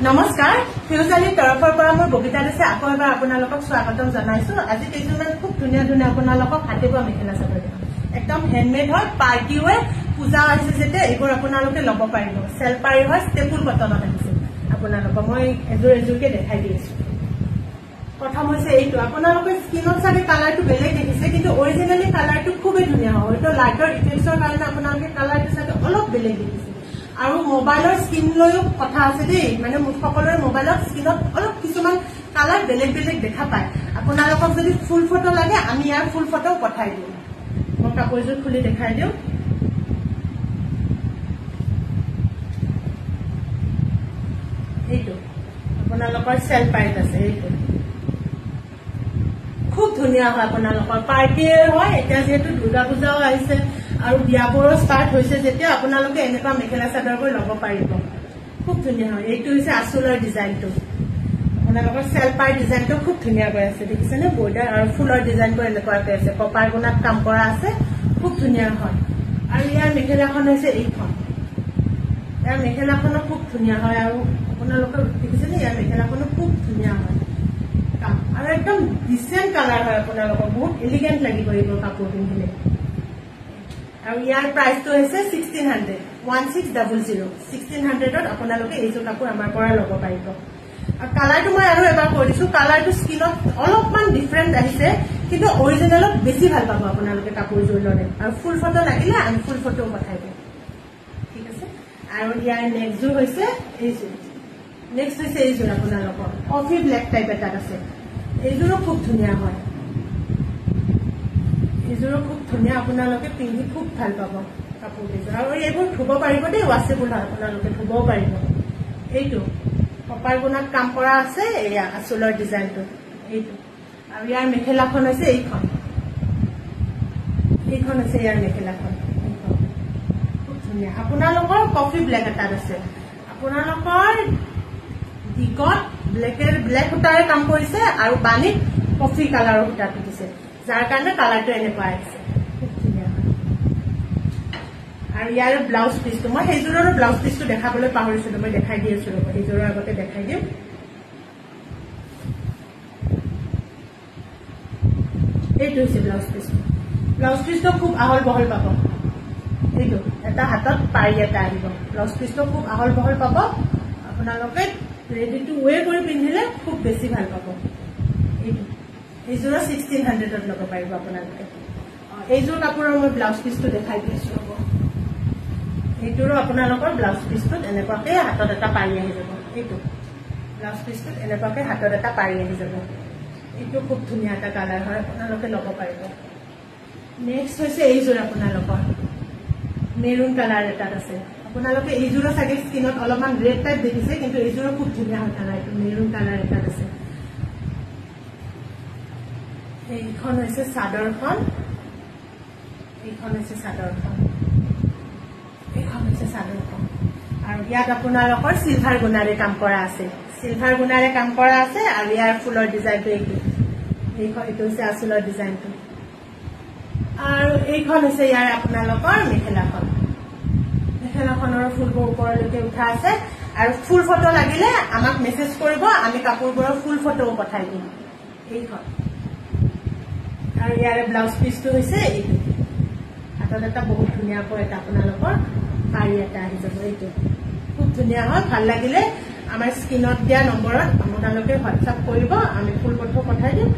নমস্কাৰ ফিউজালিৰ তৰফৰ পৰা মই ববিতা দাসে আকৌ এবাৰ আপোনালোকক স্বাগতম জনাইছো। আজি কেইজনমান খুব ধুনীয়া ধুনীয়া আপোনালোকক হাতে বোৱা মেখেলা চাদৰ দিম। একদম হেণ্ডমেড হয়, পাৰ্টি ৱেৰ, পূজা আহিছে যেতিয়া এইবোৰ আপোনালোকে ল'ব পাৰিব। চেল পাৰি হয়, ষ্টেপুল কটনত আহিছে। আপোনালোকক মই এযোৰ এযোৰকে দেখাই দি আছো। প্ৰথম হৈছে এইটো, আপোনালোকে স্কিনত চাগে কালাৰটো বেলেগ দেখিছে, কিন্তু অৰিজিনেলি কালাৰটো খুবেই ধুনীয়া হয়। এইটো লাইটৰ ইফেক্টৰ কাৰণে আপোনালোকে কালাৰটো চাগে অলপ বেলেগ দেখিছে। আৰু মোবাইলৰ স্কিন লৈও কথা আছে দেই, মানে সকলোৰে মোবাইলৰ স্কিনত অলপ কিছুমান কালাৰ বেলেগ বেলেগ দেখা পায়। আপোনালোকক যদি ফুল ফটো লাগে আমি ইয়াৰ ফুল ফটো পঠাই দিওঁ। মই কাপোৰযোৰ খুলি দেখাই দিওঁ। এইটো আপোনালোকৰ চেল পাইট আছে। এইটো খুব ধুনীয়া হয়, আপোনালোকৰ পাৰ্টিয়ে হয়। এতিয়া যিহেতু দুৰ্গা পূজাও আহিছে আৰু বিয়াবোৰো ষ্টাৰ্ট হৈছে, যেতিয়া আপোনালোকে এনেকুৱা মেখেলা চাদৰবোৰ ল'ব পাৰিব। খুব ধুনীয়া হয়। এইটো হৈছে আঁচলৰ ডিজাইনটো। আপোনালোকৰ চেল পাই ডিজাইনটো খুব ধুনীয়াকৈ আছে, দেখিছেনে? বৰ্ডাৰ আৰু ফুলৰ ডিজাইনটো এনেকুৱাকৈ আছে, কপাৰ গুণাত কাম কৰা আছে, খুব ধুনীয়া হয়। আৰু ইয়াৰ মেখেলাখন হৈছে এইখন। ইয়াৰ মেখেলাখনো খুব ধুনীয়া হয় আৰু আপোনালোকে দেখিছেনে? ইয়াৰ মেখেলাখনো খুব ধুনীয়া হয় আৰু একদম ডিচেণ্ট কালাৰ হয়। আপোনালোকৰ বহুত এলিগেণ্ট লাগিব এইবোৰ কাপোৰ পিন্ধিলে। আৰু ইয়াৰ প্ৰাইচটো হৈছে 1600, 1600। 1600ত আপোনালোকে এইযোৰ কাপোৰ আমাৰ পৰা ল'ব পাৰিব। আৰু কালাৰটো মই আৰু এবাৰ কৈ দিছো, কালাৰটো স্কিনত অলপমান ডিফাৰেণ্ট আহিছে, কিন্তু অৰিজিনেলত বেছি ভাল পাব আপোনালোকে কাপোৰযোৰ ল'লে। আৰু ফুল ফটো লাগিলে আমি ফুল ফটোও পঠাই দিম, ঠিক আছে? আৰু ইয়াৰ নেক্সটযোৰ হৈছে এইযোৰ। নেক্সট হৈছে এইযোৰ আপোনালোকৰ কফি ব্লেক টাইপ এটাত আছে। এইযোৰো খুব ধুনীয়া হয়, এইযোৰো খুব ধুনীয়া। আপোনালোকে পিন্ধি খুব ভাল পাব কাপোৰকেইযোৰ। আৰু এইবোৰ ধুব পাৰিব দেই, ৱাছেবল হয়, আপোনালোকে ধুবও পাৰিব। এইটো কপাৰ গুণাত কাম কৰা আছে, এয়া আঁচলৰ ডিজাইনটো এইটো। আৰু ইয়াৰ মেখেলাখন হৈছে এইখন। এইখন হৈছে ইয়াৰ মেখেলাখন, এইখন খুব ধুনীয়া। আপোনালোকৰ কফি ব্লেক এটাত আছে। আপোনালোকৰ দিগত ব্লেক সূতাৰে কাম কৰিছে আৰু বাণীত কফি কালাৰৰ সূতাটো দিছে, যাৰ কাৰণে কালাৰটো এনেকুৱা আহিছে, খুব ধুনীয়া হয়। আৰু ইয়াৰ ব্লাউজ পিচটো, মই সেইযোৰৰ ব্লাউজ পিচটো দেখাবলৈ পাহৰিছিলো, মই দেখাই দি আছো। সেইযোৰৰ আগতে দেখাই দিম। এইটো হৈছে ব্লাউজ পিচটো। ব্লাউজ পিচটো খুব আহল বহল পাব। এইটো এটা হাতত পাৰি এটা আহিব। ব্লাউজ পিচটো খুব আহল বহল পাব। আপোনালোকে ৰেডি টু ৱেৰ কৰি পিন্ধিলে খুব বেছি ভাল পাব। এইটো এইযোৰৰ 1600ত ল'ব পাৰিব আপোনালোকে। এইযোৰ কাপোৰৰ মই ব্লাউজ পিচটো দেখাই দি আছো। ৰ'ব, এইটোৰো আপোনালোকৰ ব্লাউজ পিচটোত এনেকুৱাকে হাতত এটা পাৰি আহি যাব। এইটো ব্লাউজ পিচটোত এনেকুৱাকে হাতত এটা পাৰি আহি যাব। এইটো খুব ধুনীয়া এটা কালাৰ হয়, আপোনালোকে ল'ব পাৰিব। নেক্সট হৈছে এইযোৰ আপোনালোকৰ মেৰুন কালাৰ এটাত আছে। আপোনালোকে এইযোৰো চাগে স্কিনত অলপমান ৰেড টাইপ দেখিছে, কিন্তু এইযোৰো খুব ধুনীয়া হয় কালাৰটো। মেৰুন কালাৰ এটাত আছে। এইখন হৈছে চাদৰখন, এইখন হৈছে চাদৰখন, এইখন হৈছে চাদৰখন। আৰু ইয়াত আপোনালোকৰ চিলভাৰ গুণাৰে কাম কৰা আছে, চিলভাৰ গুণাৰে কাম কৰা আছে। আৰু ইয়াৰ ফুলৰ ডিজাইনটো এইটো, এইটো হৈছে আঁচলৰ ডিজাইনটো। আৰু এইখন হৈছে ইয়াৰ আপোনালোকৰ মেখেলাখন। মেখেলাখনৰ ফুলবোৰ ওপৰলৈকে উঠা আছে। আৰু ফুল ফটো লাগিলে আমাক মেছেজ কৰিব, আমি কাপোৰবোৰৰ ফুল ফটোও পঠাই দিম। এইখন আৰু ইয়াৰে ব্লাউজ পিচটো হৈছে এইটো। হাতত এটা বহুত ধুনীয়াকৈ এটা আপোনালোকৰ পাৰি এটা আহি যাব। এইটো খুব ধুনীয়া হয়। ভাল লাগিলে আমাৰ স্ক্ৰীনত দিয়া নম্বৰত আপোনালোকে হোৱাটছআপ কৰিব, আমি ফুল ফটো পঠাই দিম।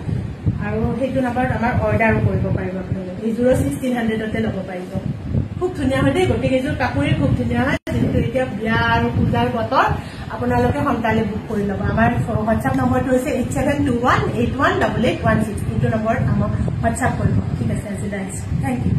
আৰু সেইটো নম্বৰত আমাৰ অৰ্ডাৰো কৰিব পাৰিব আপোনালোকে। এইযোৰো 1600তে ল'ব পাৰিব। খুব ধুনীয়া হয় দেই, গোটেইকেইযোৰ কাপোৰেই খুব ধুনীয়া হয়। যিহেতু এতিয়া বিয়া আৰু পূজাৰ বতৰ, আপোনালোকে সোনকালে বুক কৰি ল'ব। আমাৰ হোৱাটছআপ নম্বৰটো হৈছে 8721818816। এইটো নম্বৰত আমাক হোৱাটছআপ কৰিব, ঠিক আছে? আজিলৈ আহিছোঁ, থেংক ইউ।